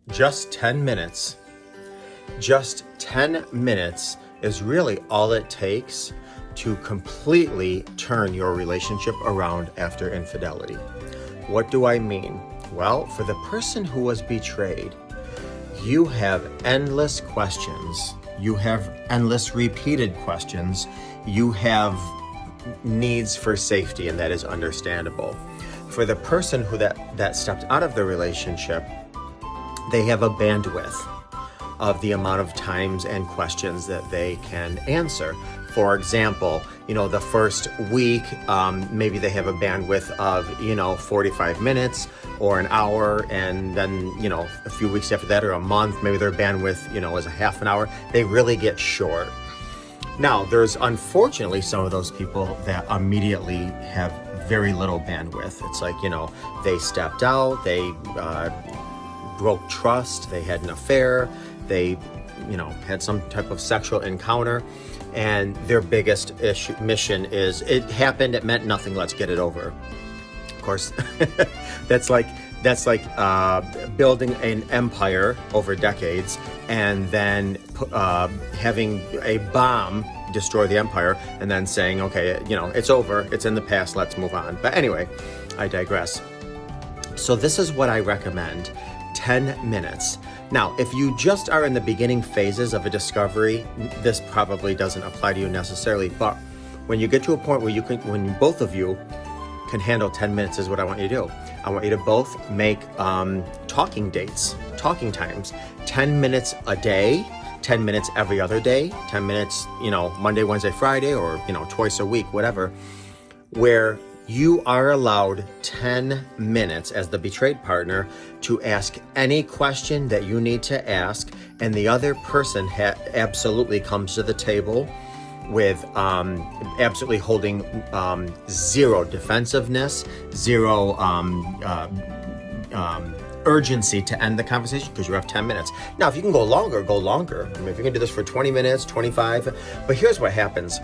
Just 10 minutes. Just 10 minutes is really all it takes to completely turn your relationship around after infidelity. What do I mean? Well, for the person who was betrayed, you have endless questions. You have endless repeated questions. You have needs for safety, and that is understandable. For the person who that stepped out of the relationship, they have a bandwidth of the amount of times and questions that they can answer. For example, the first week, maybe they have a bandwidth of, 45 minutes or an hour. And then, a few weeks after that or a month, maybe their bandwidth, is a half an hour. They really get short. Now, there's unfortunately some of those people that immediately have very little bandwidth. It's like, they stepped out, they broke trust, they had an affair, they, had some type of sexual encounter, and their biggest mission is, it happened, it meant nothing, let's get it over. Of course, that's like building an empire over decades and then having a bomb destroy the empire and then saying, okay, it's over, it's in the past, let's move on. But anyway, I digress. So this is what I recommend, 10 minutes. Now, if you just are in the beginning phases of a discovery, this probably doesn't apply to you necessarily, but when you get to a point where when both of you can handle 10 minutes is what I want you to do. I want you to both make talking dates, talking times, 10 minutes a day, 10 minutes every other day, 10 minutes, Monday, Wednesday, Friday, or, twice a week, whatever, where you are allowed 10 minutes as the betrayed partner to ask any question that you need to ask, and the other person absolutely comes to the table with absolutely holding zero defensiveness, zero urgency to end the conversation, because you have 10 minutes. Now, if you can go longer, go longer. I mean, if you can do this for 20 minutes, 25, but here's what happens.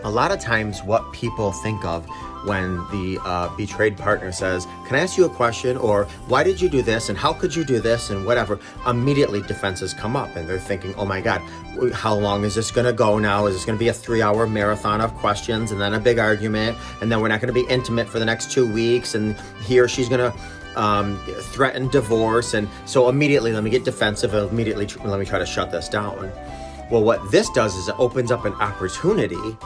A lot of times what people think of when the betrayed partner says, can I ask you a question? Or why did you do this? And how could you do this? And whatever, immediately defenses come up and they're thinking, oh my God, how long is this gonna go now? Is this gonna be a 3-hour marathon of questions and then a big argument? And then we're not gonna be intimate for the next 2 weeks. And he or she's gonna threaten divorce. And so immediately, let me get defensive. Immediately, let me try to shut this down. Well, what this does is it opens up an opportunity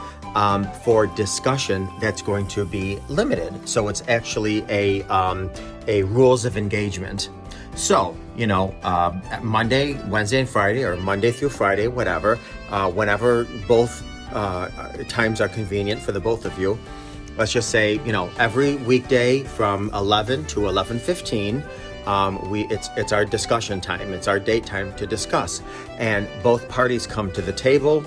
for discussion that's going to be limited. So it's actually a rules of engagement. So, Monday, Wednesday, and Friday, or Monday through Friday, whatever, whenever both times are convenient for the both of you. Let's just say, every weekday from 11 to 11:15. It's our discussion time. It's our date time to discuss. And both parties come to the table.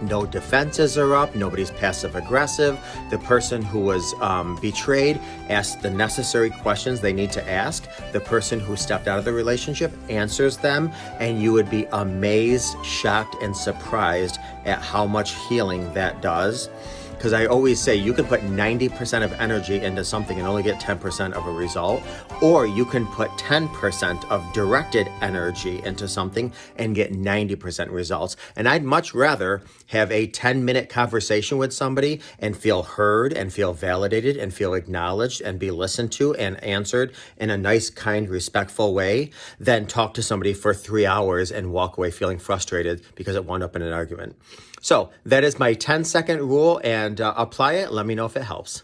No defenses are up. Nobody's passive aggressive. The person who was betrayed asks the necessary questions they need to ask. The person who stepped out of the relationship answers them. And you would be amazed, shocked, and surprised at how much healing that does. Because I always say you can put 90% of energy into something and only get 10% of a result, or you can put 10% of directed energy into something and get 90% results. And I'd much rather have a 10-minute conversation with somebody and feel heard and feel validated and feel acknowledged and be listened to and answered in a nice, kind, respectful way than talk to somebody for 3 hours and walk away feeling frustrated because it wound up in an argument. So that is my 10-second rule, and apply it. Let me know if it helps.